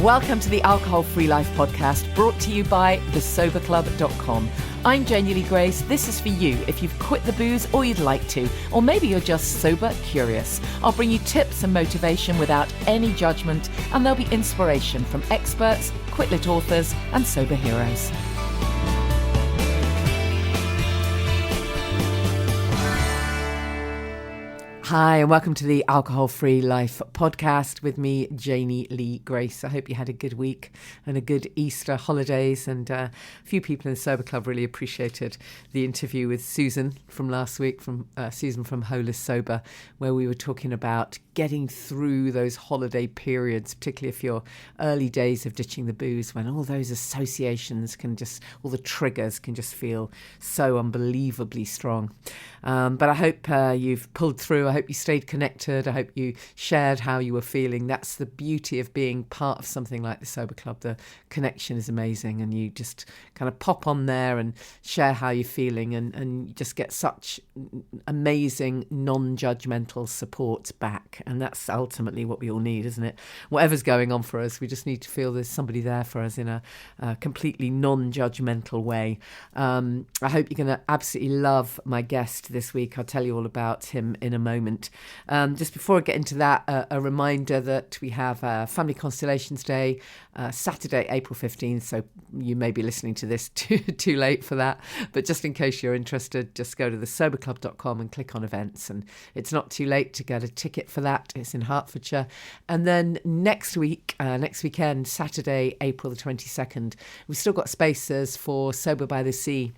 Welcome to the Alcohol Free Life podcast, brought to you by thesoberclub.com. I'm Janey Grace. This is for you if you've quit the booze or you'd like to, or maybe you're just sober curious. I'll bring you tips and motivation without any judgment, and there'll be inspiration from experts, quit-lit authors, and sober heroes. Hi, and welcome to the Alcohol Free Life podcast with me, Janey Lee Grace. I hope you had a good week and a good Easter holidays, and a few people in the Sober Club really appreciated the interview with Susan from last week, from Susan from Holist Sober, where we were talking about getting through those holiday periods, particularly if you're early days of ditching the booze, when all those associations all the triggers can just feel so unbelievably strong. But I hope you've pulled through. I hope you stayed connected. I hope you shared how you were feeling. That's the beauty of being part of something like the Sober Club. The connection is amazing, and you just kind of pop on there and share how you're feeling, and you just get such amazing non-judgmental support back. And that's ultimately what we all need, isn't it? Whatever's going on for us, we just need to feel there's somebody there for us in a completely non-judgmental way. I hope you're going to absolutely love my guest this week. I'll tell you all about him in a moment. Just before I get into that, a reminder that we have Family Constellations Day, Saturday, April 15th. So you may be listening to this too late for that. But just in case you're interested, just go to thesoberclub.com and click on events. And it's not too late to get a ticket for that. It's in Hertfordshire. And then next weekend, Saturday, April the 22nd, we've still got spaces for Sober by the Sea.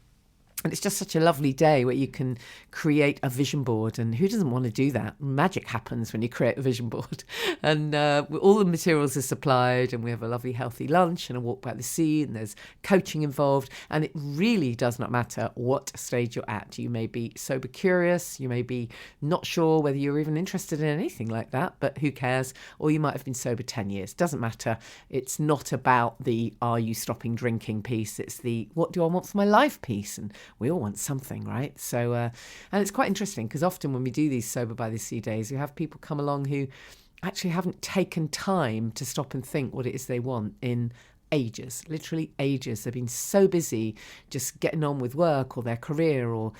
And it's just such a lovely day where you can create a vision board. And who doesn't want to do that? Magic happens when you create a vision board. And all the materials are supplied, and we have a lovely healthy lunch and a walk by the sea, and there's coaching involved. And it really does not matter what stage you're at. You may be sober curious, you may be not sure whether you're even interested in anything like that, but who cares? Or you might have been sober 10 years. Doesn't matter. It's not about the are you stopping drinking piece. It's the what do I want for my life piece. And we all want something, right? So, and it's quite interesting because often when we do these Sober by the Sea days, we have people come along who actually haven't taken time to stop and think what it is they want in ages, literally ages. They've been so busy just getting on with work or their career, or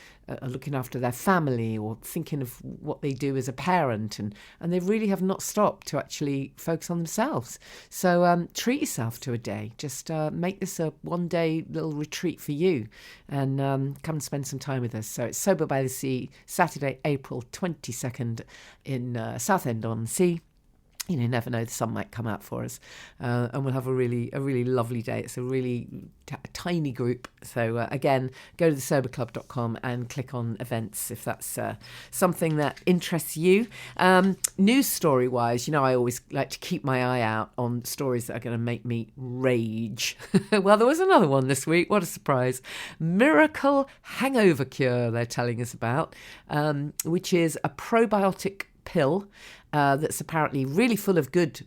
looking after their family, or thinking of what they do as a parent, and they really have not stopped to actually focus on themselves. So treat yourself to a day. Just make this a one-day little retreat for you, and come and spend some time with us. So it's Sober by the Sea, Saturday, April 22nd in Southend-on-Sea. You know, never know, the sun might come out for us, and we'll have a really lovely day. It's a really tiny group. So again, go to thesoberclub.com and click on events if that's something that interests you. News story wise, you know, I always like to keep my eye out on stories that are going to make me rage. Well, there was another one this week. What a surprise. Miracle hangover cure they're telling us about, which is a probiotic pill that's apparently really full of good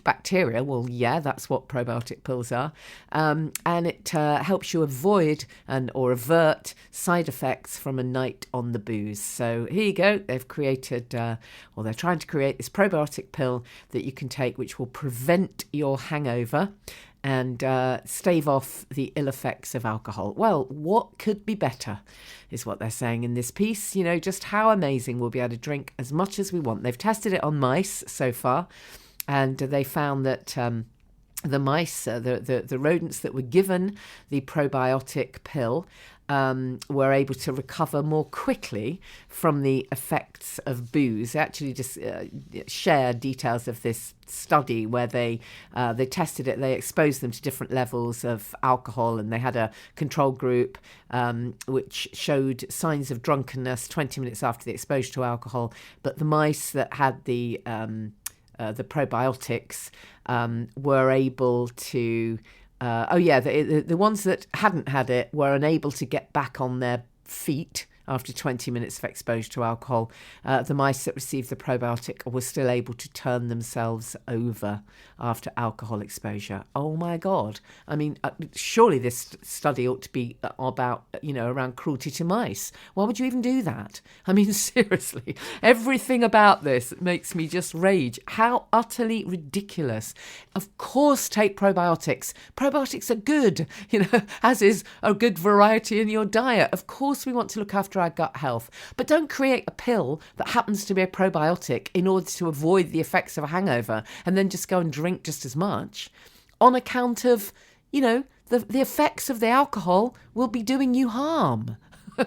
bacteria. Well, yeah, that's what probiotic pills are. And it helps you avoid or avert side effects from a night on the booze. So here you go. They've created, or they're trying to create this probiotic pill that you can take, which will prevent your hangover and stave off the ill effects of alcohol. Well, what could be better is what they're saying in this piece. You know, just how amazing we'll be able to drink as much as we want. They've tested it on mice so far, and they found that the mice, the rodents that were given the probiotic pill, were able to recover more quickly from the effects of booze. They actually just shared details of this study where they tested it. They exposed them to different levels of alcohol, and they had a control group which showed signs of drunkenness 20 minutes after the exposure to alcohol. But the mice that had the probiotics were able to the ones that hadn't had it were unable to get back on their feet after 20 minutes of exposure to alcohol. The mice that received the probiotic were still able to turn themselves over after alcohol exposure. Oh my God. I mean, surely this study ought to be about, around cruelty to mice. Why would you even do that? I mean, seriously, everything about this makes me just rage. How utterly ridiculous. Of course, take probiotics. Probiotics are good, as is a good variety in your diet. Of course, we want to look after our gut health, but don't create a pill that happens to be a probiotic in order to avoid the effects of a hangover and then just go and drink just as much on account of, the effects of the alcohol will be doing you harm.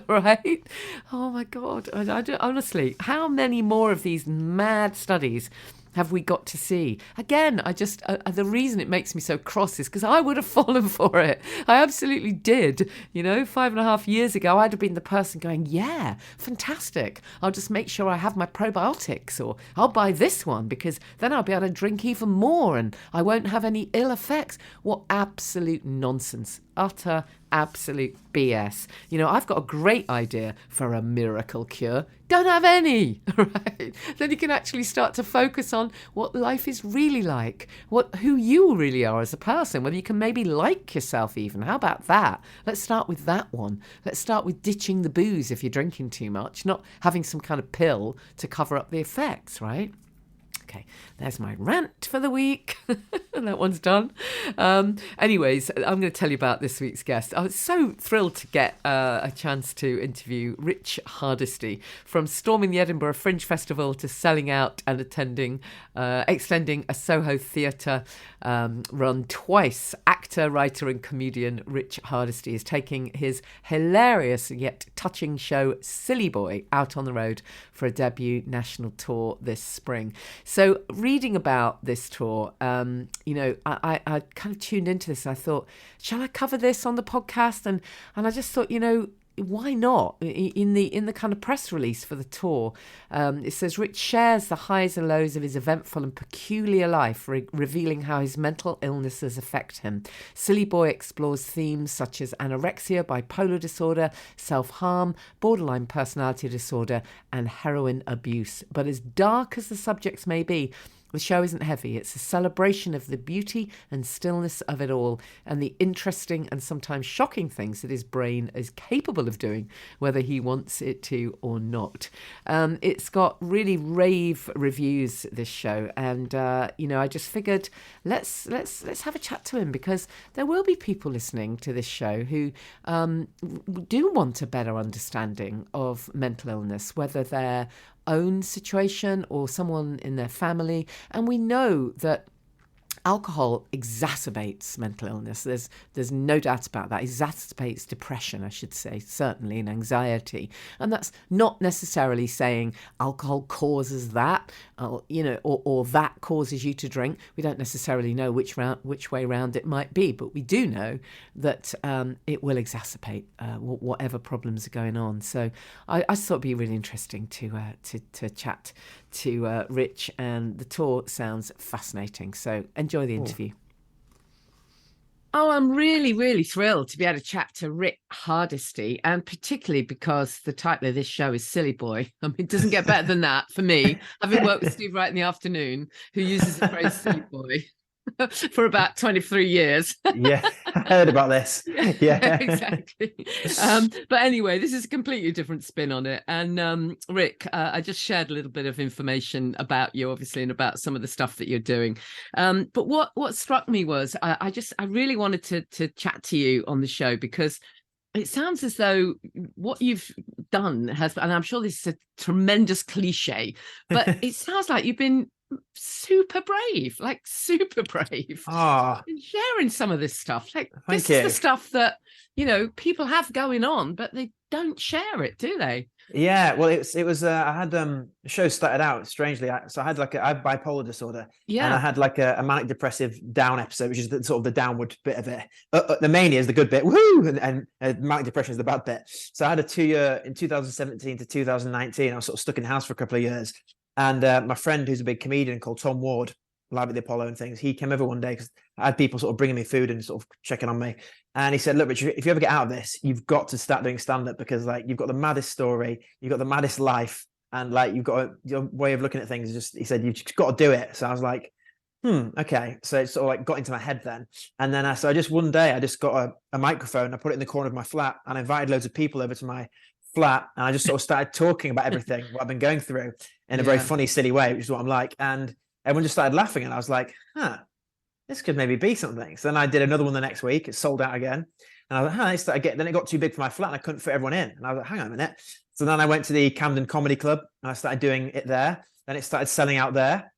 Right? Oh my God. Honestly, how many more of these mad studies have we got to see? Again, the reason it makes me so cross is because I would have fallen for it. I absolutely did. 5.5 years ago, I'd have been the person going, yeah, fantastic. I'll just make sure I have my probiotics, or I'll buy this one because then I'll be able to drink even more and I won't have any ill effects. What absolute nonsense. Utter absolute BS. I've got a great idea for a miracle cure. Don't have any, right? Then you can actually start to focus on what life is really like, who you really are as a person, whether you can maybe like yourself even. How about that? Let's start with that one. Let's start with ditching the booze if you're drinking too much, not having some kind of pill to cover up the effects, right? Okay, there's my rant for the week. That one's done. Anyways, I'm going to tell you about this week's guest. I was so thrilled to get a chance to interview Rich Hardisty, from storming the Edinburgh Fringe Festival to selling out and extending a Soho theatre run twice. Actor, writer and comedian Rich Hardisty is taking his hilarious yet touching show Silly Boy out on the road for a debut national tour this spring. So reading about this tour, I kind of tuned into this. I thought, shall I cover this on the podcast? And I just thought, why not? In the kind of press release for the tour, it says Rich shares the highs and lows of his eventful and peculiar life, revealing how his mental illnesses affect him. Silly Boy explores themes such as anorexia, bipolar disorder, self-harm, borderline personality disorder, and heroin abuse. But as dark as the subjects may be, the show isn't heavy. It's a celebration of the beauty and stillness of it all and the interesting and sometimes shocking things that his brain is capable of doing, whether he wants it to or not. It's got really rave reviews, this show, and I just figured let's have a chat to him, because there will be people listening to this show who do want a better understanding of mental illness, whether they're own situation or someone in their family. And we know that alcohol exacerbates mental illness. There's no doubt about that. Exacerbates depression, I should say, certainly, and anxiety. And that's not necessarily saying alcohol causes that, or that causes you to drink. We don't necessarily know which way round it might be, but we do know that it will exacerbate whatever problems are going on. So I thought it'd be really interesting to chat to Rich, and the tour sounds fascinating. So enjoy the interview. Oh, I'm really, really thrilled to be able to chat to Rich Hardisty, and particularly because the title of this show is Silly Boy. I mean, it doesn't get better than that for me, having worked with Steve Wright in the Afternoon, who uses the phrase Silly Boy for about 23 years. Yeah, I heard about this. Yeah, exactly. But anyway, this is a completely different spin on it. And Rick, I just shared a little bit of information about you, obviously, and about some of the stuff that you're doing. But what struck me was I really wanted to chat to you on the show, because it sounds as though what you've done has, and I'm sure this is a tremendous cliche, but it sounds like you've been super brave in sharing some of this stuff. Like, this is the stuff that people have going on, but they don't share it, do they? Yeah, well, it was I had the show started out strangely. I had I have bipolar disorder, and I had like a manic depressive down episode, which is sort of the downward bit of it. The mania is the good bit, woo, and manic depression is the bad bit. So I had a 2-year in 2017 to 2019. I was sort of stuck in the house for a couple of years, and my friend, who's a big comedian called Tom Ward, live at the Apollo and things. He came over one day because I had people sort of bringing me food and sort of checking on me. And he said, look, Rich, if you ever get out of this, you've got to start doing stand-up, because like you've got the maddest story, you've got the maddest life, and like you've got your way of looking at things is just, he said, you've just got to do it. So I was like, okay. So it sort of like got into my head then. And then so I just one day I just got a microphone, I put it in the corner of my flat, and I invited loads of people over to my flat, and I just sort of started talking about everything what I've been going through in a very funny, silly way, which is what I'm like. And everyone just started laughing, and I was like, this could maybe be something. So then I did another one the next week. It sold out again. And I was like, then it got too big for my flat and I couldn't fit everyone in. And I was like, hang on a minute. So then I went to the Camden Comedy Club and I started doing it there. Then it started selling out there.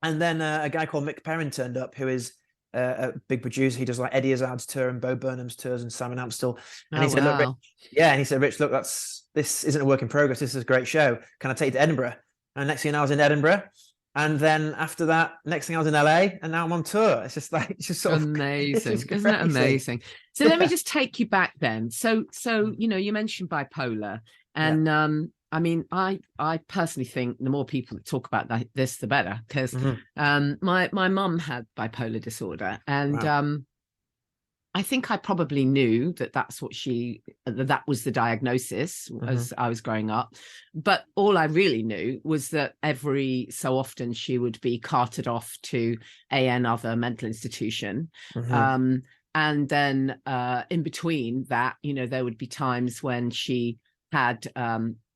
And then a guy called Mick Perrin turned up, who is a big producer. He does like Eddie Izzard's tour and Bo Burnham's tours and Simon Amstel. And he said, look, Rich, and he said, Rich, look, this isn't a work in progress. This is a great show. Can I take you to Edinburgh? And next thing you know, I was in Edinburgh. And then after that, next thing I was in LA, and now I'm on tour. It's just sort of amazing. Isn't that amazing? So let me just take you back then. So you mentioned bipolar, and I mean, I personally think the more people that talk about this, the better, because my mum had bipolar disorder, and I think I probably knew that was the diagnosis as I was growing up. But all I really knew was that every so often she would be carted off to other mental institution. And then in between that, there would be times when she had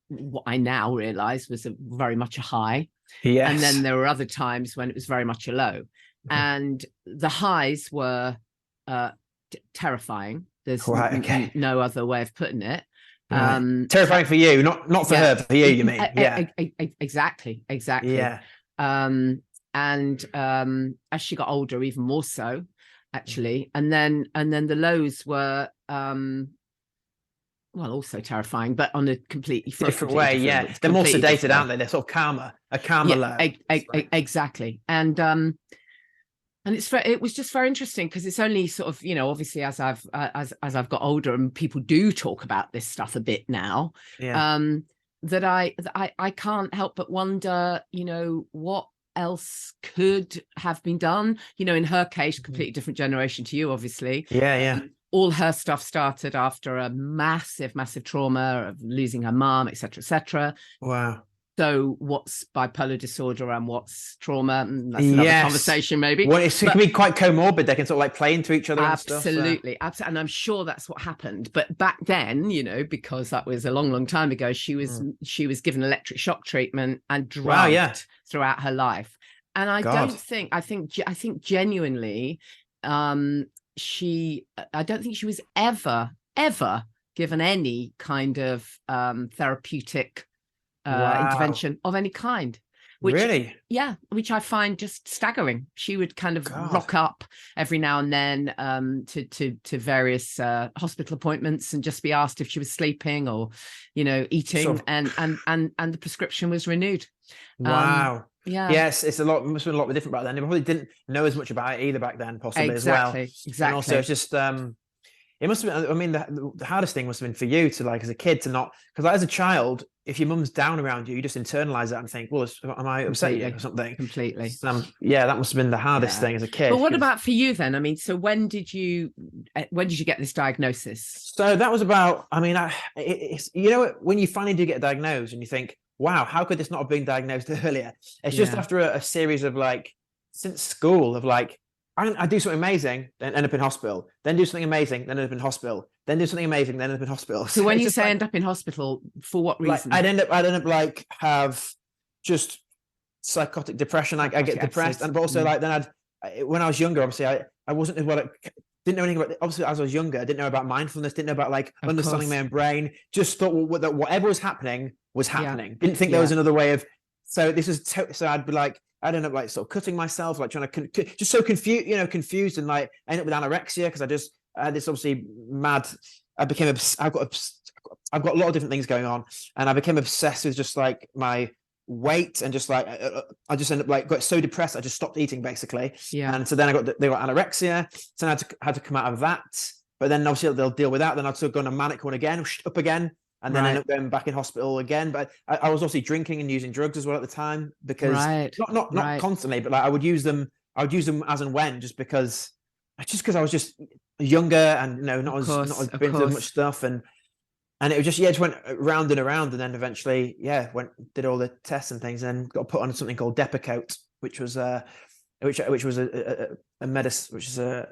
what I now realize was very much a high. Yes. And then there were other times when it was very much a low. And the highs were terrifying. There's no other way of putting it. Terrifying for you, not for her, for you mean? Exactly. Yeah. And as she got older, even more so, actually. And then the lows were also terrifying, but on a completely different way. They're more sedated, aren't they? They're sort of a calmer low. Exactly. And it was just very interesting, because it's only sort of, obviously as I've got older and people do talk about this stuff a bit now, that I can't help but wonder, what else could have been done. In her case, completely different generation to you, obviously. All her stuff started after a massive trauma of losing her mom, etc. Wow. So what's bipolar disorder and what's trauma? That's another conversation, maybe. Well, it can be quite comorbid. They can sort of like play into each other. Absolutely. And I'm sure that's what happened. But back then, because that was a long time ago, she was given electric shock treatment and drugged throughout her life. And I think genuinely, I don't think she was ever given any kind of therapeutic intervention of any kind, which I find just staggering. She would kind of rock up every now and then to various hospital appointments and just be asked if she was sleeping or eating, and the prescription was renewed. Yes, it must have been a lot different back then. They probably didn't know as much about it either back then, possibly as well. Exactly. And also it's just it must have been, I mean, the hardest thing must have been for you to, like, as a kid, to not, because like, as a child, if your mum's down around you, you just internalize that and think, well, am I upset you or something? Completely. That must have been the hardest thing as a kid. But what about for you then? I mean, so when did you get this diagnosis? So that was about, I mean, it's when you finally do get diagnosed and you think, wow, how could this not have been diagnosed earlier? It's just after a series of since school of I do something amazing, then end up in hospital, then do something amazing, then end up in hospital, then do something amazing, then end up in hospital. So when you say end up in hospital, for what reason? I'd end up have just psychotic depression. I get depressed, and but also then when I was younger, obviously I wasn't didn't know anything about. Obviously, as I was younger, I didn't know about mindfulness, didn't know about understanding my own brain. Just thought that whatever was happening was happening. Didn't think there was another way of. So this is so I'd be I'd end up sort of cutting myself, trying to just so confused, and end up with anorexia because I had this obviously mad. I've got a lot of different things going on, and I became obsessed with just my weight, and just I just ended up got so depressed I just stopped eating basically. And so then they got anorexia, so I had to come out of that. But then obviously they'll deal with that. Then I'd sort of go on a manic one again, up again. and then I ended up going back in hospital again. But I was also drinking and using drugs as well at the time, because not constantly, but like I would use them as and when, just because I was just younger and not as been through much stuff, and it just went round and around, and then eventually did all the tests and things, and then got put on something called Depakote, which was a medicine, which is a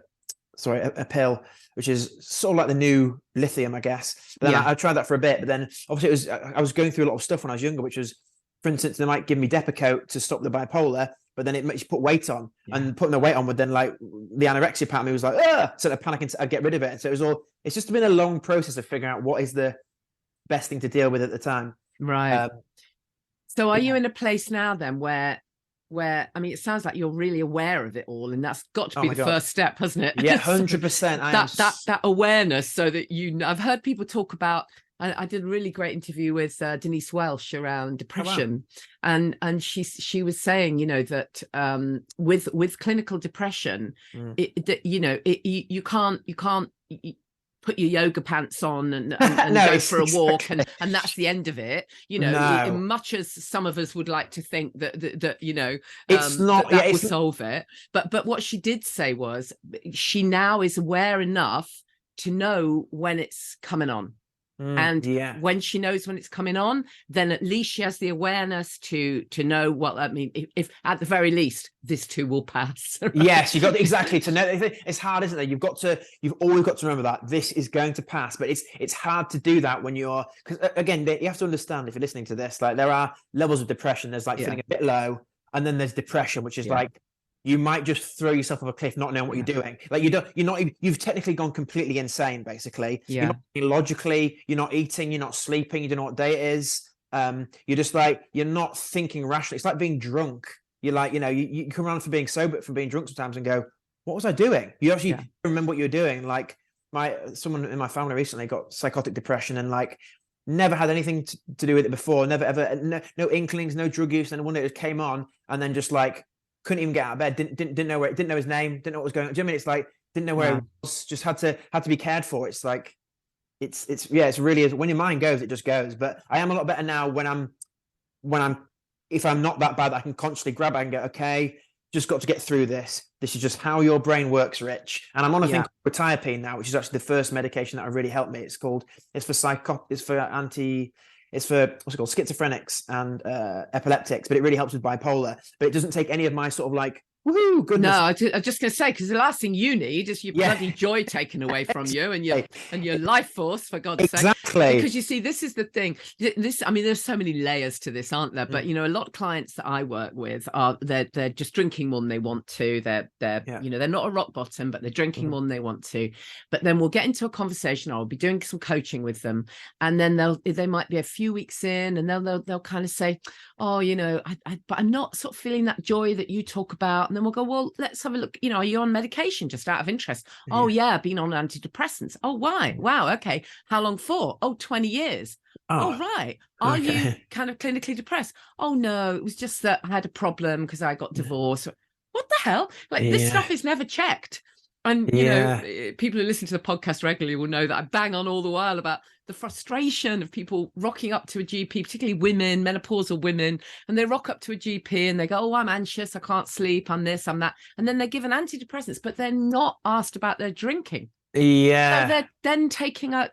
pill, which is sort of like the new lithium, I guess. But then I tried that for a bit, but then obviously I was going through a lot of stuff when I was younger, which was, for instance, they might give me Depakote to stop the bipolar, but then it makes you put weight on, and putting the weight on would then, like, the anorexia part of me was like, so I'd panic and I'd get rid of it. And so it's just been a long process of figuring out what is the best thing to deal with at the time. Right. So are you in a place now then where I mean, it sounds like you're really aware of it all, and that's got to be the first step, hasn't it? Yeah, 100%. That awareness, so that I've heard people talk about. I did a really great interview with Denise Welsh around depression, and she was saying, that with clinical depression, you can't put your yoga pants on and go for a walk, and that's the end of it. Much as some of us would like to think that it's not that would solve it, but what she did say was she now is aware enough to know when it's coming on. When she knows when it's coming on, then at least she has the awareness to know. Well, I mean, if at the very least this too will pass. Right? Yes, you've got to know. It's hard, isn't it? You've always got to remember that this is going to pass, but it's hard to do that when you're, because again, you have to understand, if you're listening to this, like, there are levels of depression. There's like feeling a bit low, and then there's depression, which is like, you might just throw yourself off a cliff, not knowing what you're doing. Like, you've technically gone completely insane, basically. You're not logically, you're not eating, you're not sleeping, you don't know what day it is. You're just like, you're not thinking rationally. It's like being drunk. You're like, you come around from being sober, from being drunk sometimes, and go, what was I doing? You actually remember what you're doing. Like, someone in my family recently got psychotic depression, and like, never had anything to do with it before, never ever, no inklings, no drug use. And one day it came on, and then just like, couldn't even get out of bed, didn't know where, didn't know his name, didn't know what was going on. Do you know what I mean? It's like, didn't know where it was, just had to be cared for. It's like, it's really, when your mind goes, it just goes. But I am a lot better now when I'm if I'm not that bad, I can consciously grab it and go, okay, just got to get through this. This is just how your brain works, Rich. And I'm on a thing called quetiapine now, which is actually the first medication that really helped me. It's for what's it called, schizophrenics and epileptics, but it really helps with bipolar. But it doesn't take any of my sort of like, woohoo, goodness. No, I was just going to say, because the last thing you need is your bloody joy taken away from you, and your life force, for God's sake. Exactly. Because you see, this is the thing. I mean, there's so many layers to this, aren't there? But a lot of clients that I work with they're just drinking more than they want to. They're not a rock bottom, but they're drinking more than they want to. But then we'll get into a conversation. I'll be doing some coaching with them, and then they might be a few weeks in, and they'll kind of say, oh, but I'm not sort of feeling that joy that you talk about. And then we'll go, well, let's have a look. Are you on medication, just out of interest? Oh, yeah, I've been on antidepressants. Oh, why? Wow. Okay. How long for? Oh, 20 years. Oh, right. Are you kind of clinically depressed? Oh, no, it was just that I had a problem because I got divorced. What the hell? Like, this stuff is never checked. And, people who listen to the podcast regularly will know that I bang on all the while about the frustration of people rocking up to a GP, particularly women, menopausal women, and they rock up to a GP and they go, oh, I'm anxious, I can't sleep, I'm this, I'm that. And then they're given antidepressants, but they're not asked about their drinking. Yeah. So they're then taking a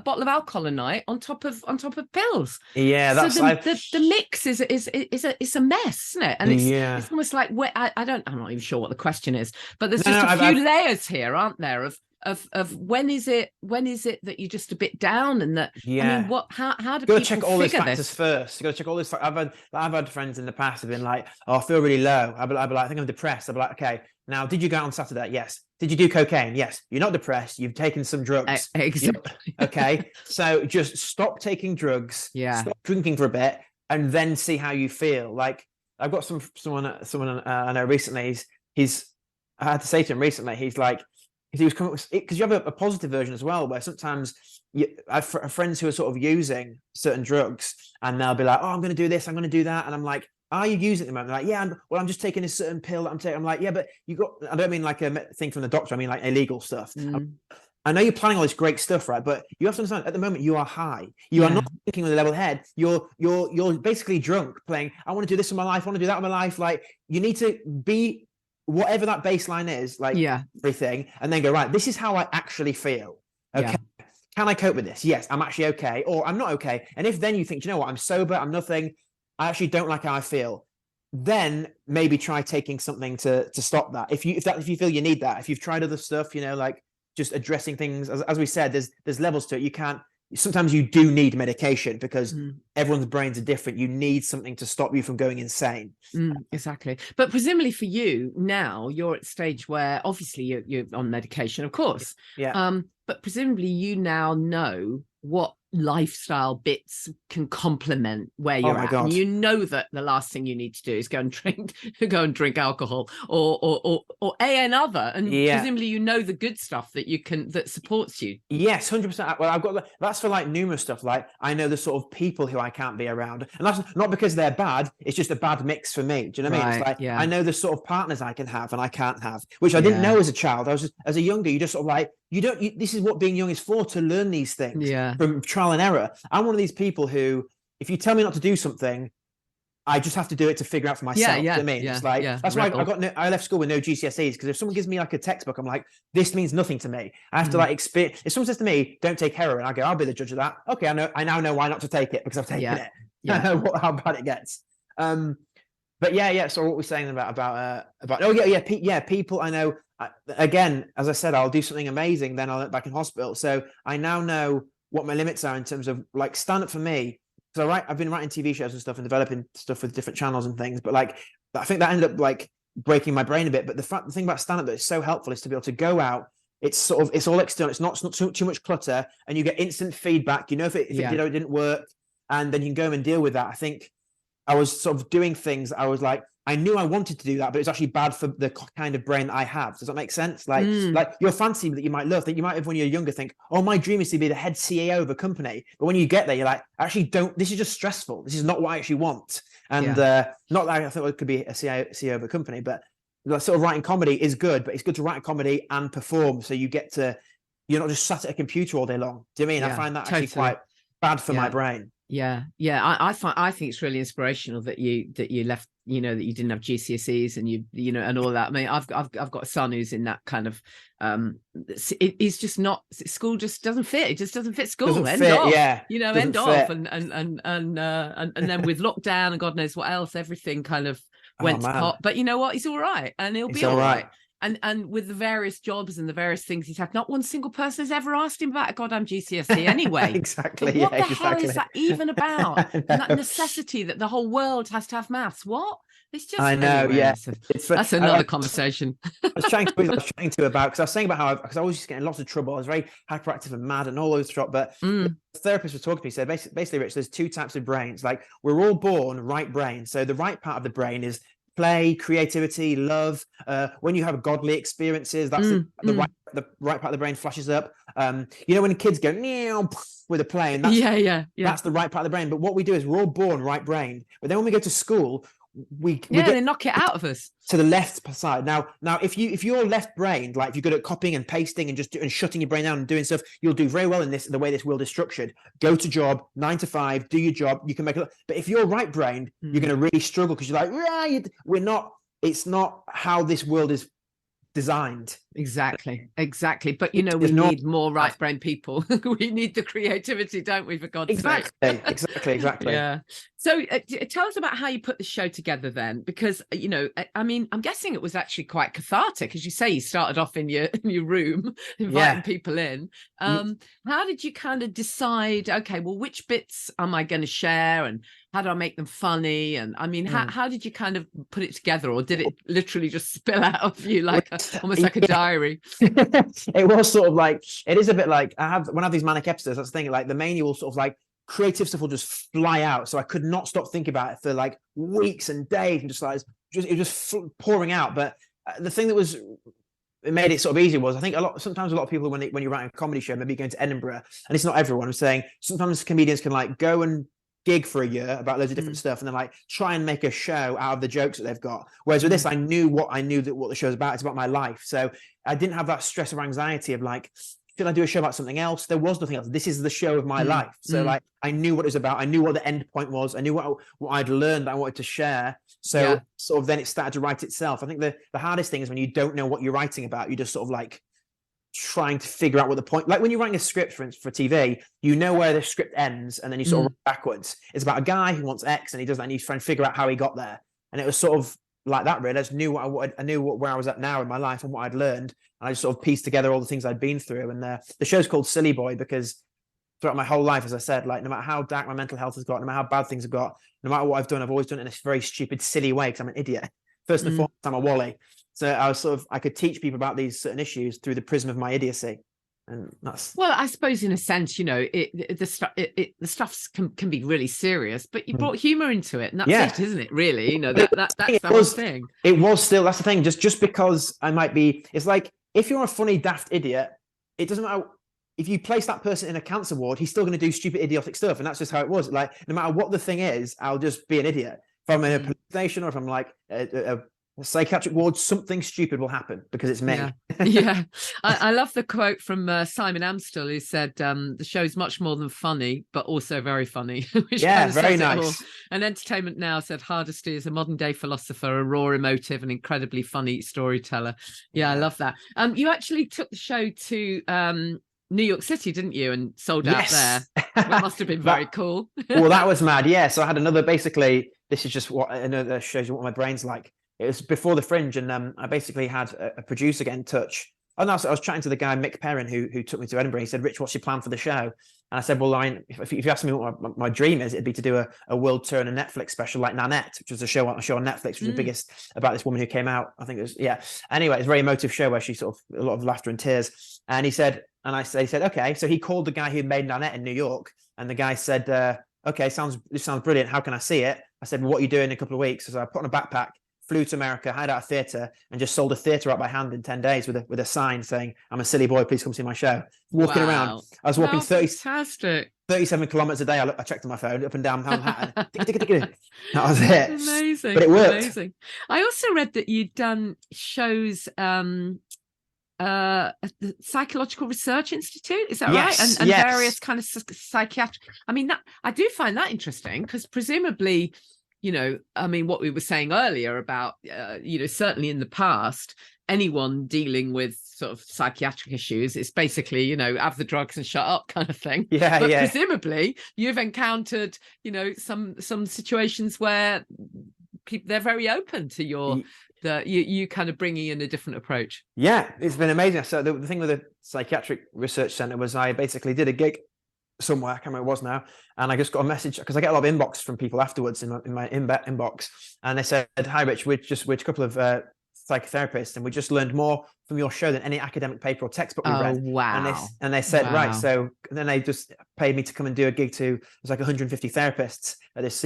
bottle of alcohol a night on top of pills. Yeah, that's so the mix is a mess, isn't it? And it's almost like, I'm not even sure what the question is, but there's a few layers here, aren't there? Of when is it that you're just a bit down, and that I mean, how do people check all these factors this? first? You got to check all this. I've had friends in the past have been like, oh, I feel really low. I'd be like, I think I'm depressed. I'd be like, okay, now did you go out on Saturday? Yes. Did you do cocaine? Yes. You're not depressed. You've taken some drugs. Exactly. Okay. So just stop taking drugs. Yeah. Stop drinking for a bit, and then see how you feel. Like, I've got someone I know recently. I had to say to him recently. He's like, he was coming, because you have a positive version as well, where sometimes I have friends who are sort of using certain drugs, and they'll be like, oh, I'm going to do this, I'm going to do that, and I'm like, are you using it at the moment? They're like, yeah, I'm just taking a certain pill that I'm taking. I'm like, yeah, but I don't mean like a thing from the doctor. I mean like illegal stuff. I know you're planning all this great stuff, right? But you have to understand, at the moment, you are high. You are not thinking with a level head. You're basically drunk, playing, I want to do this in my life, I want to do that in my life. Like, you need to be whatever that baseline is, like everything, and then go, right, this is how I actually feel. Okay. Can I cope with this? Yes, I'm actually okay, or I'm not okay. And if then you think, you know what, I'm sober, I'm nothing, I actually don't like how I feel, then maybe try taking something to stop that. If you feel you need that, if you've tried other stuff, like just addressing things, as we said, there's levels to it. You can't, sometimes you do need medication because everyone's brains are different. You need something to stop you from going insane. Exactly. But presumably for you now, you're at a stage where obviously you're on medication, of course. But presumably you now know what lifestyle bits can complement where you're at. And you know that the last thing you need to do is go and drink alcohol or another. And presumably you know the good stuff that supports you. Yes, 100%. Well, I've got that's for like numerous stuff. Like, I know the sort of people who I can't be around, and that's not because they're bad. It's just a bad mix for me. Do you know what I mean? It's like, I know the sort of partners I can have and I can't have, which I didn't know as a child. I was just, as a younger, you just sort of like, this is what being young is for, to learn these things from trial and error. I'm one of these people who, if you tell me not to do something, I just have to do it to figure out for myself. You know what I mean? It's like, that's why I left school with no GCSEs, because if someone gives me like a textbook, I'm like, this means nothing to me. I have to like experience. If someone says to me, don't take heroin, I go, I'll be the judge of that. Okay, I now know why not to take it, because I've taken it. I know how bad it gets. But so what we're saying about people I know, again, as I said, I'll do something amazing, then I'll end back in hospital. So I now know what my limits are in terms of like stand-up for me. So I've been writing TV shows and stuff and developing stuff with different channels and things, but like, I think that ended up like breaking my brain a bit. But the thing about stand-up that is so helpful is to be able to go out. It's all external. It's not too much clutter, and you get instant feedback. You know if it did or it didn't work, and then you can go and deal with that. I think I was sort of doing things. I was like, I knew I wanted to do that, but it's actually bad for the kind of brain that I have. Does that make sense? Like your fantasy that you might love, that you might have when you're younger, think, oh, my dream is to be the head CEO of a company. But when you get there, you're like, actually this is just stressful. This is not what I actually want. And not that I thought it could be a CEO of a company, but sort of writing comedy is good, but it's good to write a comedy and perform. So you're not just sat at a computer all day long. Do you know what I mean? I find that actually quite bad for my brain. I think it's really inspirational that you left, that you didn't have GCSEs and you know and all that. I mean, I've got a son who's in that kind of it's just not, school just doesn't fit. It just doesn't fit school. End off. And then with lockdown and God knows what else, everything kind of went to pot. But you know what? He's all right, and he'll be all right. And with the various jobs and the various things he's had, not one single person has ever asked him about a goddamn GCSE anyway. Exactly. What the hell is that even about? And that necessity that the whole world has to have maths. What? It's just, I know, that's another conversation. I was trying to about, because I was saying about how, because I was just getting lots of trouble. I was very hyperactive and mad and all over the shop. But the therapist was talking to me, said basically, Rich, there's two types of brains. Like, we're all born right brain. So the right part of the brain is play, creativity, love. When you have godly experiences, that's the right part of the brain flashes up. When kids go meow with a plane, that's the right part of the brain. But what we do is we're all born right brain, but then when we go to school, they knock it out of us to the left side. Now if you're left brained, like if you're good at copying and pasting and shutting your brain down and doing stuff, you'll do very well in the way this world is structured. Go to job 9 to 5, do your job, you can make it. But if you're right brained, you're going to really struggle, because you're like, it's not how this world is designed. Exactly. But we need more right brain people. We need the creativity, don't we, for God's sake? Exactly. Yeah. So tell us about how you put the show together then, because I mean, I'm guessing it was actually quite cathartic. As you say, you started off in your room inviting people in. How did you kind of decide, okay, well, which bits am I going to share, and how do I make them funny? And I mean, how did you kind of put it together, or did it literally just spill out of you like almost like a diary? It was sort of like, it is a bit like, when I have these manic episodes, that's the thing, like the mania will sort of like, creative stuff will just fly out. So I could not stop thinking about it for like weeks and days, and it was just pouring out. But the thing that it made it sort of easy was, I think sometimes a lot of people, when you write a comedy show, maybe going to Edinburgh, and it's not everyone, I'm saying sometimes comedians can like go and gig for a year about loads of different stuff, and then like try and make a show out of the jokes that they've got. Whereas with this, I knew what the show's about. It's about my life. So I didn't have that stress or anxiety of like should I do a show about something else? There was nothing else. This is the show of my life. So like, I knew what it was about. I knew what the end point was. I knew what I'd learned that I wanted to share. So sort of then it started to write itself. I think the hardest thing is when you don't know what you're writing about, you just sort of like trying to figure out what the point, like when you're writing a script for TV, you know where the script ends and then you sort of write backwards. It's about a guy who wants X and he does that and he's trying to figure out how he got there. And it was sort of like that, really. I just knew what I wanted. I knew where I was at now in my life and what I'd learned. And I just sort of pieced together all the things I'd been through. And the show's called Silly Boy because throughout my whole life, as I said, like no matter how dark my mental health has got, no matter how bad things have got, no matter what I've done, I've always done it in a very stupid, silly way because I'm an idiot. First and foremost, I'm a Wally. So I was I could teach people about these certain issues through the prism of my idiocy. And that's, well, I suppose in a sense, the stuff can be really serious, but you brought humor into it, and that's it, isn't it? Really, that's the whole thing. It was still, that's the thing. Just because I might be, it's like if you're a funny daft idiot, it doesn't matter. If you place that person in a cancer ward, he's still going to do stupid, idiotic stuff, and that's just how it was. Like no matter what the thing is, I'll just be an idiot. If I'm in a police station or if I'm like a psychiatric ward, something stupid will happen because it's me. I love the quote from Simon Amstel, who said the show's much more than funny but also very funny. Which very nice. And Entertainment Now said Hardisty is a modern day philosopher, a raw, emotive and incredibly funny storyteller. I love that. You actually took the show to New York City, didn't you, and sold out there? That must have been very cool. Well, that was mad. So I had another, basically this is just what another shows you what my brain's like. It was before the Fringe, and I basically had a producer get in touch. Oh no, so I was chatting to the guy Mick Perrin who took me to Edinburgh. He said, "Rich, what's your plan for the show?" And I said, "Well, if you ask me what my dream is, it'd be to do a world tour and a Netflix special like Nanette, which was a show on Netflix, which was the biggest, about this woman who came out. I think it was Anyway, it's a very emotive show where she sort of a lot of laughter and tears. And he said, he said, okay. So he called the guy who made Nanette in New York, and the guy said, okay, this sounds brilliant. How can I see it? I said, well, what are you doing in a couple of weeks? So I put on a backpack, flew to America, hired out a theatre, and just sold a theatre out by hand in 10 days with a sign saying, "I'm a silly boy, please come see my show." Walking around. I was walking 37 kilometers a day. I checked on my phone, up and down Manhattan. That was it. Amazing. But it worked. Amazing. I also read that you'd done shows at the Psychological Research Institute, is that right? And various kind of psychiatric. I mean, I do find that interesting because presumably, what we were saying earlier about, certainly in the past, anyone dealing with sort of psychiatric issues, it's basically, have the drugs and shut up kind of thing. But presumably you've encountered, some situations where people, they're very open to you kind of bringing in a different approach. It's been amazing. So the thing with the Psychiatric Research Centre was I basically did a gig somewhere, I can't remember what it was now, and I just got a message because I get a lot of inbox from people afterwards in my inbox, and they said, "Hi Rich, we're a couple of psychotherapists, and we just learned more from your show than any academic paper or textbook we've read." Wow. And they said, right, so then they just paid me to come and do a gig to, it was like 150 therapists at this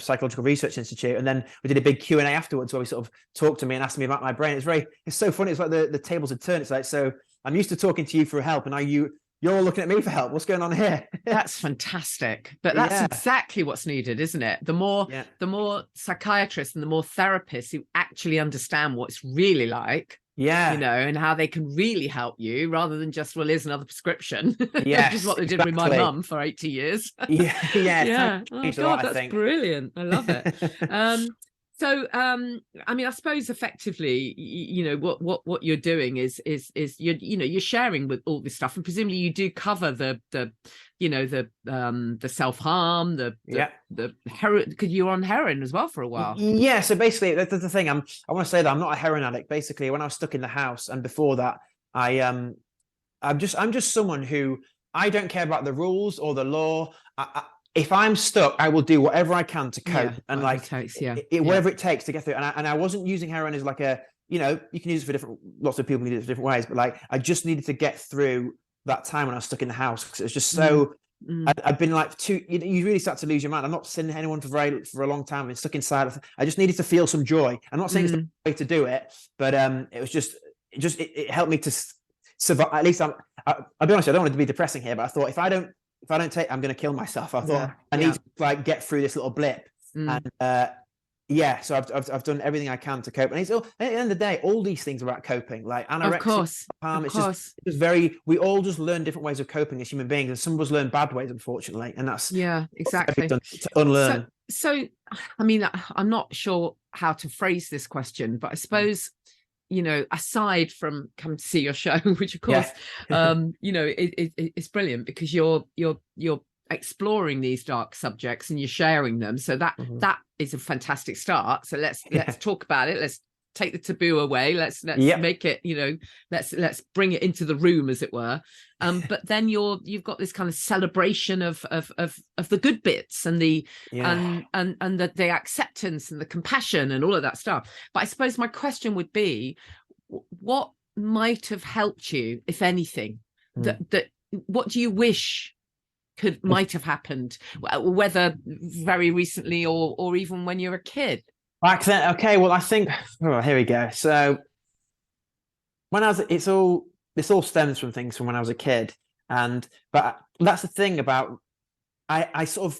Psychological Research Institute, and then we did a big Q&A afterwards where we sort of talked to me and asked me about my brain. It's so funny. It's like the tables had turned. It's like, so I'm used to talking to you for help, and now you're all looking at me for help. What's going on here? That's fantastic. But that's exactly what's needed, isn't it? The more psychiatrists and the more therapists who actually understand what it's really like, and how they can really help you rather than just, well, here's another prescription. Which is what they did with my mum for 80 years. Oh God, that's brilliant. I love it. So, I suppose effectively, what you're doing is you're sharing with all this stuff, and presumably you do cover the self-harm, the heroin, because you were on heroin as well for a while. So basically that's the thing. I want to say that I'm not a heroin addict. Basically, when I was stuck in the house, and before that, I'm just someone who, I don't care about the rules or the law. If I'm stuck, I will do whatever I can to cope, and whatever it takes to get through. And I wasn't using heroin as like a, you can use it for lots of people can use it for different ways, but like I just needed to get through that time when I was stuck in the house, because it was just so. I've been like you really start to lose your mind. I'm not seeing anyone for a long time. I've been stuck inside. I just needed to feel some joy. I'm not saying it's the way to do it, but it was it helped me to survive. At least I'll be honest, I don't want it to be depressing here, but I thought if I don't take, I'm going to kill myself. I thought I need to like get through this little blip, and Yeah, so I've done everything I can to cope, and it's all, at the end of the day, all these things are about coping. Like Of anorexia, course, harm. of It's course. just very. We all just learn different ways of coping as human beings, and some of us learn bad ways, unfortunately, and that's Yeah, what therapy's exactly. done to unlearn. So, I mean, I'm not sure how to phrase this question, but I suppose, you know, aside from come to see your show, which of course, Yeah. you know, it's brilliant because you're exploring these dark subjects and you're sharing them. So that is a fantastic start. So let's talk about it. Let's take the taboo away. Let's make it, you know, let's bring it into the room, as it were. But then you've got this kind of celebration of the good bits and the and the acceptance and the compassion and all of that stuff. But I suppose my question would be, what might have helped you, if anything? That what do you wish might have happened, whether very recently or even when you're a kid? Back then, okay. Well, I think. Oh, here we go. So when I was, this all stems from things from when I was a kid, but that's the thing about I sort of,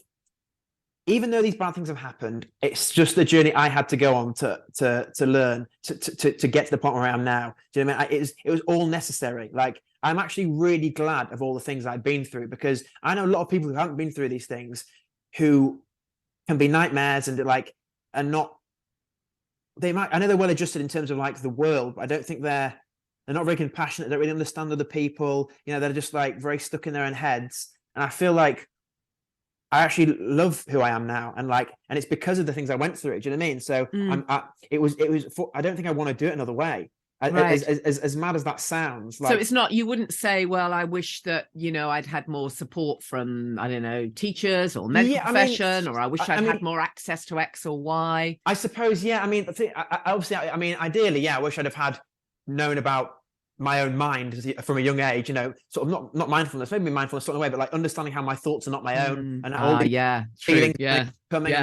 even though these bad things have happened, it's just the journey I had to go on to learn to get to the point where I am now. Do you know what I mean? It was all necessary. Like, I'm actually really glad of all the things I've been through, because I know a lot of people who haven't been through these things who can be nightmares and are not. I know they're well adjusted in terms of like the world, but I don't think they're not very compassionate. They don't really understand other people. You know, they're just like very stuck in their own heads. And I feel like I actually love who I am now, and it's because of the things I went through. Do you know what I mean? So I don't think I want to do it another way. Right. As mad as that sounds. So it's not, you wouldn't say, well, I wish that, you know, I'd had more support from, I don't know, teachers or medical profession, or I wish I'd had more access to X or Y. I suppose, yeah. I mean, ideally, yeah, I wish I'd have had known about my own mind from a young age, you know, sort of not mindfulness, maybe mindfulness sort of way, but like understanding how my thoughts are not my own, and all these feelings coming.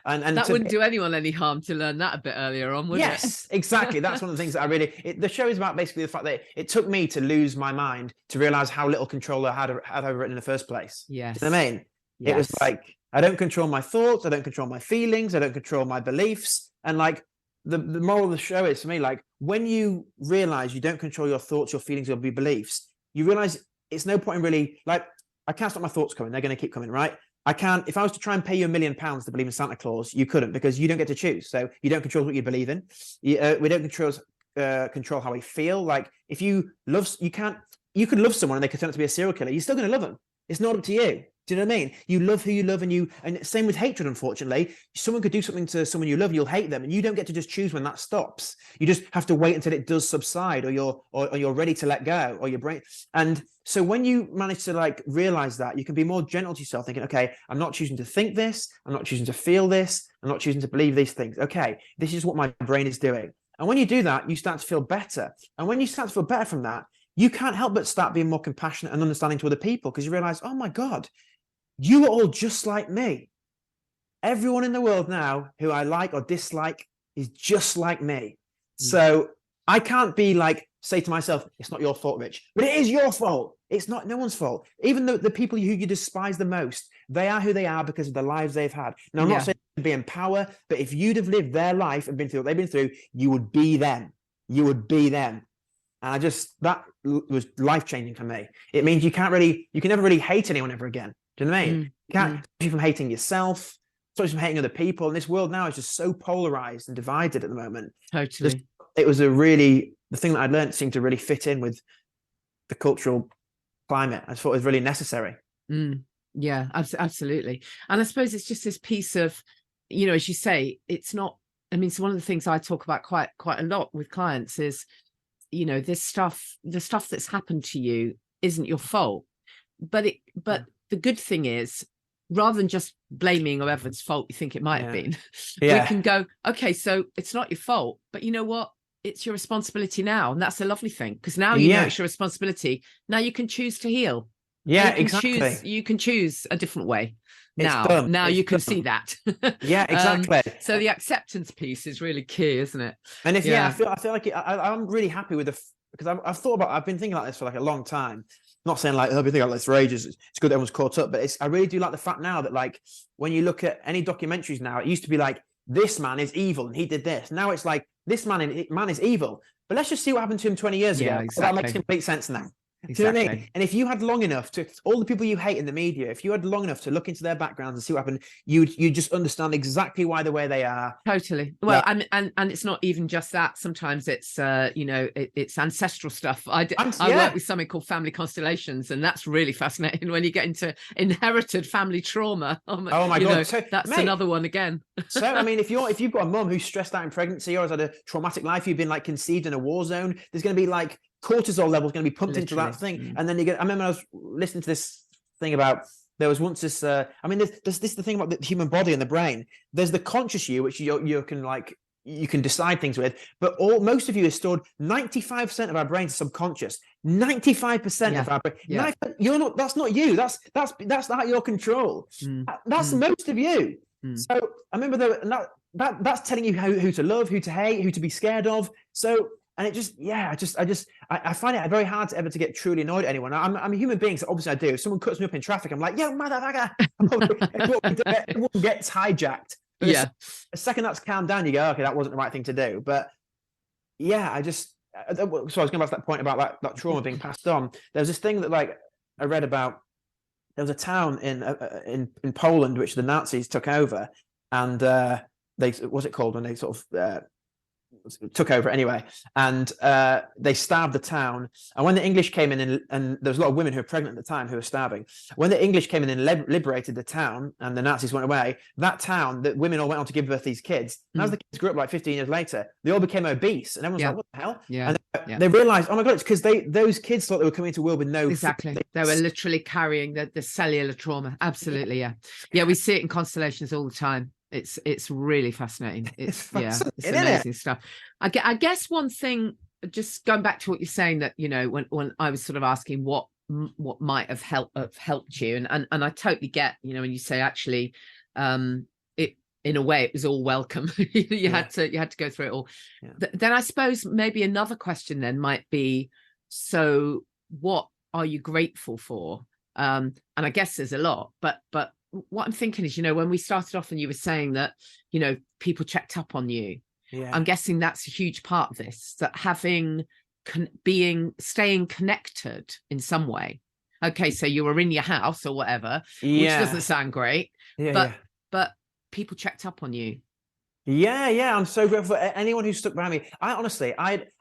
And that wouldn't do anyone any harm to learn that a bit earlier on, would it? Yes, exactly. That's one of the things that the show is about, basically the fact that it took me to lose my mind to realize how little control I had over it in the first place. Yes. Do you know what I mean? Yes. It was like, I don't control my thoughts, I don't control my feelings, I don't control my beliefs. And like the moral of the show is, to me, like, when you realize you don't control your thoughts, your feelings, your beliefs, you realize it's no point in really, like, I can't stop my thoughts coming. They're going to keep coming, right? I can't, if I was to try and pay you £1 million to believe in Santa Claus, you couldn't, because you don't get to choose. So you don't control what you believe in. We don't control how we feel. Like, if you love, you could love someone and they could turn out to be a serial killer. You're still going to love them. It's not up to you. Do you know what I mean? You love who you love, and same with hatred, unfortunately. Someone could do something to someone you love and you'll hate them, and you don't get to just choose when that stops. You just have to wait until it does subside, or you're ready to let go, or your brain. And so when you manage to like realize that, you can be more gentle to yourself, thinking, okay, I'm not choosing to think this, I'm not choosing to feel this, I'm not choosing to believe these things. Okay, this is what my brain is doing. And when you do that, you start to feel better. And when you start to feel better from that, you can't help but start being more compassionate and understanding to other people, because you realize, oh my God, you are all just like me. Everyone in the world now who I like or dislike is just like me. So I can't be like, say to myself, it's not your fault, Rich, but it is your fault. It's not no one's fault. Even the people who you despise the most, they are who they are because of the lives they've had. Now, I'm not saying to be in power, but if you'd have lived their life and been through what they've been through, you would be them. You would be them. And that was life-changing for me. It means you can never really hate anyone ever again. Do you know what I mean? You can't stop you from hating yourself, stop you from hating other people. And this world now is just so polarized and divided at the moment. Totally. It was the thing that I'd learned seemed to really fit in with the cultural climate. I thought it was really necessary. Yeah, absolutely. And I suppose it's just this piece of, you know, as you say, it's not, I mean, so one of the things I talk about quite a lot with clients is, you know, the stuff that's happened to you isn't your fault. But the good thing is, rather than just blaming whoever's fault you think it might have been, we can go, okay, so it's not your fault, but you know what? It's your responsibility now. And that's a lovely thing, because now you know it's your responsibility. Now you can choose to heal. Yeah, exactly. You can choose a different way. Now you can see that. Yeah, exactly. So the acceptance piece is really key, isn't it? And I feel like I'm really happy with because I've been thinking about this for like a long time. Not saying like, I've been thinking about this for ages. It's good that everyone's caught up, but I really do like the fact now that, like, when you look at any documentaries now, it used to be like, this man is evil and he did this. Now it's like, this man is evil, but let's just see what happened to him 20 years ago. Exactly. That makes complete sense now. Exactly. Do you know what I mean? And if you had long enough to, all the people you hate in the media, if you had long enough to look into their backgrounds and see what happened, you just understand exactly why the way they are. Totally. Well, and it's not even just that. Sometimes it's it's ancestral stuff. I work with something called family constellations, and that's really fascinating when you get into inherited family trauma. Oh my God. So, that's another one again. So I mean, if you've got a mum who's stressed out in pregnancy or has had a traumatic life, you've been like conceived in a war zone, there's going to be like cortisol levels going to be pumped into that thing. And then I remember I was listening to this thing about, there was once this I mean, there's the thing about the human body and the brain. There's the conscious you, which you can decide things with, but most of you is stored. 95% of our brains are subconscious. 95% of our brain. Yeah. You're not. That's not you. That's out of your control. That's most of you. So I remember that's telling you who to love, who to hate, who to be scared of. So. And it just, I find it very hard to ever to get truly annoyed at anyone. I'm a human being, so obviously I do. If someone cuts me up in traffic, I'm like, yo, motherfucker. Everyone gets hijacked. But the second that's calmed down, you go, okay, that wasn't the right thing to do. But yeah, so I was going back to that point about that trauma being passed on. There's this thing that like I read about. There was a town in Poland which the Nazis took over, and what's it called when they sort of took over anyway, and they starved the town. And when the English came in, and there was a lot of women who were pregnant at the time who were starving, when the English came in and liberated the town and the Nazis went away, that town, the women all went on to give birth to these kids. And as the kids grew up like 15 years later, they all became obese, and everyone's like, what the hell? And they realized, oh my God, it's because those kids thought they were coming into a world with no food. They were literally carrying the cellular trauma. Absolutely. Yeah, we see it in constellations all the time. It's really fascinating. It's amazing stuff. I guess one thing, just going back to what you're saying, that when I was sort of asking what might have helped you, and I totally get, when you say actually it, in a way, it was all welcome. you had to go through it all. Then I suppose maybe another question then might be, so what are you grateful for? And I guess there's a lot, but what I'm thinking is, when we started off and you were saying that, people checked up on you, I'm guessing that's a huge part of this, that staying connected in some way. Okay, so you were in your house or whatever, which doesn't sound great, but people checked up on you. I'm so grateful for anyone who stuck by me.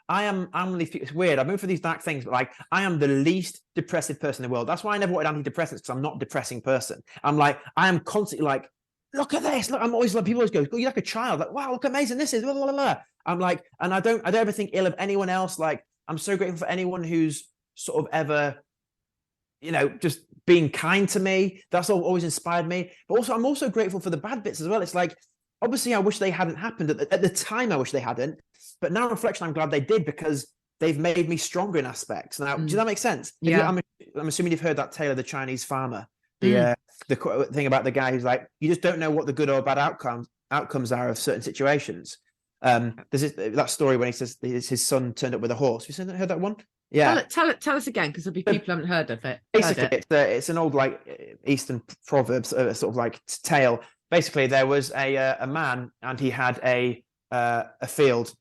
It's weird. I move for these dark things, but like, I am the least depressive person in the world. That's why I never wanted antidepressants, because I'm not a depressing person. I'm like, I am constantly like, look at this. Look, I'm always like, people always go, oh, you're like a child. Like, wow, look how amazing this is. Blah, blah, blah. I'm like, and I don't ever think ill of anyone else. Like, I'm so grateful for anyone who's sort of ever, just being kind to me. That's always inspired me. But also, I'm also grateful for the bad bits as well. It's like, obviously, I wish they hadn't happened at the time. I wish they hadn't, but now reflection, I'm glad they did, because they've made me stronger in aspects. Now, does that make sense? Yeah. I'm assuming you've heard that tale of the Chinese farmer, the thing about the guy who's like, you just don't know what the good or bad outcomes are of certain situations. There's that story when he says his son turned up with a horse. Have you heard that one? Yeah. Tell us again, because there'll be people who haven't heard of it. Basically, it's an old like Eastern proverb, sort of like tale. Basically, there was a man, and he had a field.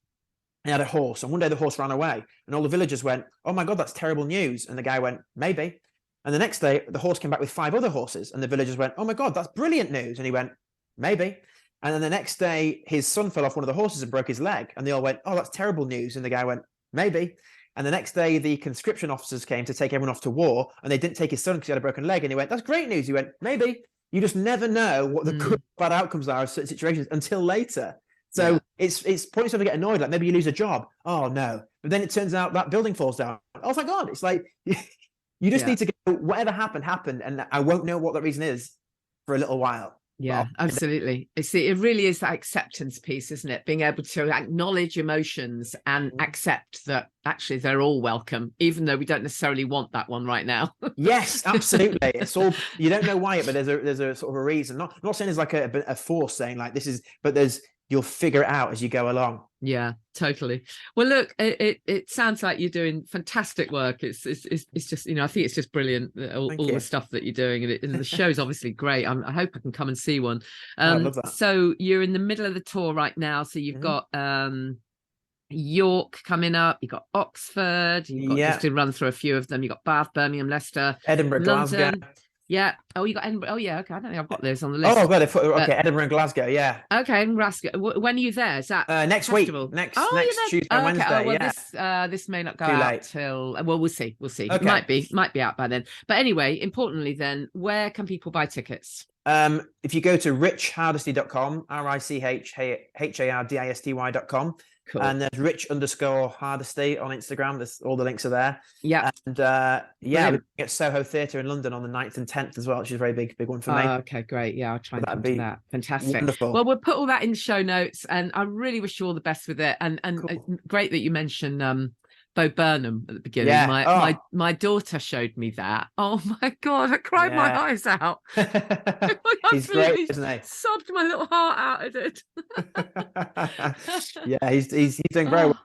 He had a horse, and one day the horse ran away, and all the villagers went, "Oh my God, that's terrible news!" And the guy went, "Maybe." And the next day, the horse came back with 5 other horses, and the villagers went, "Oh my God, that's brilliant news!" And he went, "Maybe." And then the next day, his son fell off one of the horses and broke his leg, and they all went, "Oh, that's terrible news!" And the guy went, "Maybe." And the next day, the conscription officers came to take everyone off to war, and they didn't take his son because he had a broken leg, and he went, "That's great news." He went, "Maybe." You just never know what the good bad outcomes are of certain situations until later. So it's pointless to get annoyed. Like, maybe you lose a job. Oh no. But then it turns out that building falls down. Oh thank God. It's like, you just need to go, whatever happened. And I won't know what the reason is for a little while. Yeah, absolutely. It really is that acceptance piece, isn't it? Being able to acknowledge emotions and accept that actually they're all welcome, even though we don't necessarily want that one right now. Yes, absolutely. It's all, you don't know why, but there's a sort of a reason. Not saying there's like a force saying like this is, but there's you'll figure it out as you go along. Yeah, totally. Well, look, it sounds like you're doing fantastic work. It's just, I think it's just brilliant, all the stuff that you're doing, and the show's obviously great. I hope I can come and see one. I love that. So you're in the middle of the tour right now. So you've got York coming up. You've got Oxford. You've got, just to run through a few of them. You've got Bath, Birmingham, Leicester, Edinburgh, London. Glasgow. Yeah. Oh, you got Edinburgh. Oh, yeah. Okay. I don't think I've got those on the list. Oh, God. Okay. Edinburgh and Glasgow. Yeah. Okay. And Glasgow. When are you there? Is that next festival? Week? Next Tuesday, Wednesday. Oh, well, yeah. this may not go Too out late. till. Well, we'll see. Okay. It might be out by then. But anyway, importantly, then, where can people buy tickets? If you go to richhardisty.com, RICHHARDISTY.com. Cool. And there's Rich_Hardisty on Instagram. There's all the links are there. Yeah. And we get Soho Theatre in London on the 9th and 10th as well, which is a very big one for me. Okay, great. Yeah, I'll try and come to that. Fantastic. Wonderful. Well, we'll put all that in the show notes, and I really wish you all the best with it. And Cool. Great that you mentioned Bo Burnham at the beginning. Yeah. My daughter showed me that. Oh my God, I cried my eyes out. He's great, isn't he? Sobbed my little heart out at it. Yeah, he's doing very well.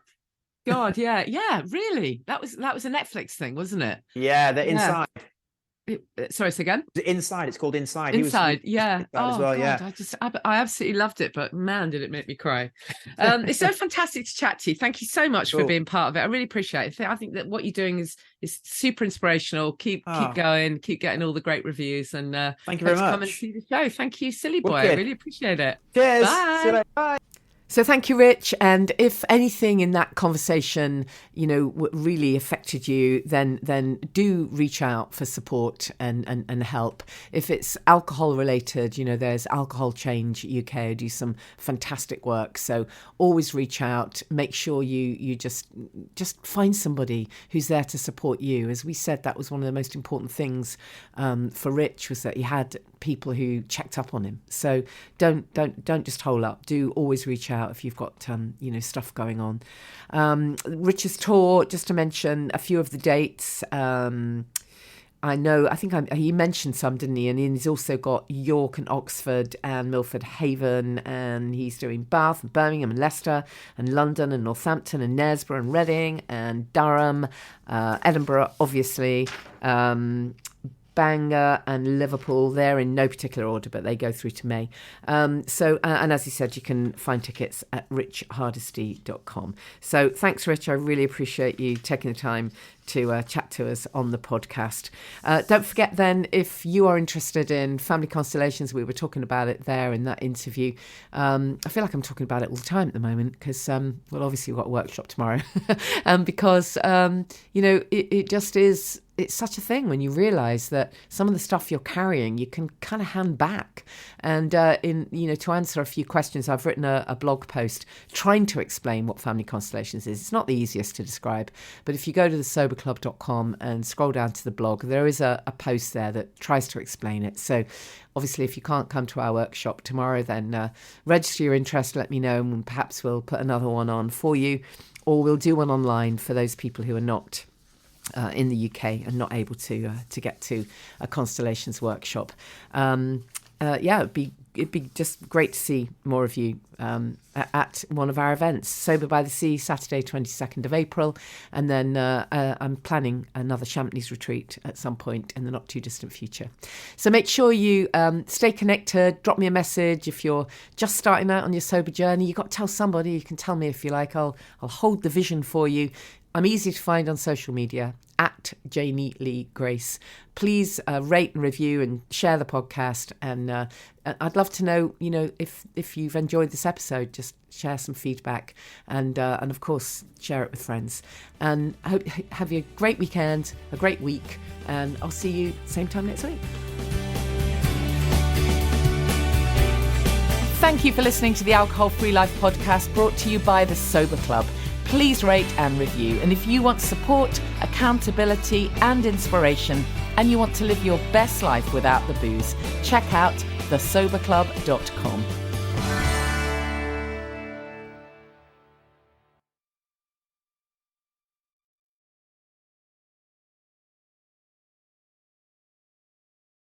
God, yeah, really. That was a Netflix thing, wasn't it? Yeah, they're Inside. Sorry, say again. Inside. It's called Inside. Inside, yeah. As well, God, yeah. I absolutely loved it, but man, did it make me cry. It's so fantastic to chat to you. Thank you so much for being part of it. I really appreciate it. I think that what you're doing is super inspirational. Keep going. Keep getting all the great reviews. And thank you very much. Come and see the show. Thank you, silly boy. Wicked. I really appreciate it. Cheers. Bye. See you later. Bye. So thank you, Rich. And if anything in that conversation, really affected you, then do reach out for support and help. If it's alcohol related, there's Alcohol Change UK who do some fantastic work. So always reach out. Make sure you just find somebody who's there to support you. As we said, that was one of the most important things for Rich, was that he had people who checked up on him. So don't just hole up. Do always reach out if you've got stuff going on. Rich's tour, just to mention a few of the dates. He mentioned some, didn't he? And he's also got York and Oxford and Milford Haven, and he's doing Bath and Birmingham and Leicester and London and Northampton and Knaresborough and Reading and Durham, Edinburgh, obviously, Bangor and Liverpool. They're in no particular order, but they go through to May. And as he said, you can find tickets at richhardisty.com. So thanks, Rich. I really appreciate you taking the time to chat to us on the podcast. Don't forget then, if you are interested in family constellations, we were talking about it there in that interview. I feel like I'm talking about it all the time at the moment because, obviously we've got a workshop tomorrow. because, it just is, it's such a thing when you realise that some of the stuff you're carrying, you can kind of hand back. And to answer a few questions, I've written a blog post trying to explain what family constellations is. It's not the easiest to describe, but if you go to thesoberclub.com and scroll down to the blog, there is a post there that tries to explain it. So obviously, if you can't come to our workshop tomorrow, then register your interest, let me know, and perhaps we'll put another one on for you, or we'll do one online for those people who are not in the UK and not able to get to a constellations workshop. It'd be just great to see more of you at one of our events. Sober by the Sea, Saturday 22nd of April, and then I'm planning another Champneys retreat at some point in the not too distant future. So make sure you stay connected. Drop me a message if you're just starting out on your sober journey. You've got to tell somebody. You can tell me if you like. I'll hold the vision for you. I'm easy to find on social media at Janey Lee Grace. Please rate and review and share the podcast. And I'd love to know, if you've enjoyed this episode, just share some feedback and of course share it with friends. And I hope have you a great weekend, a great week, and I'll see you same time next week. Thank you for listening to the Alcohol Free Life podcast, brought to you by the Sober Club. Please rate and review. And if you want support, accountability and inspiration, and you want to live your best life without the booze, check out thesoberclub.com.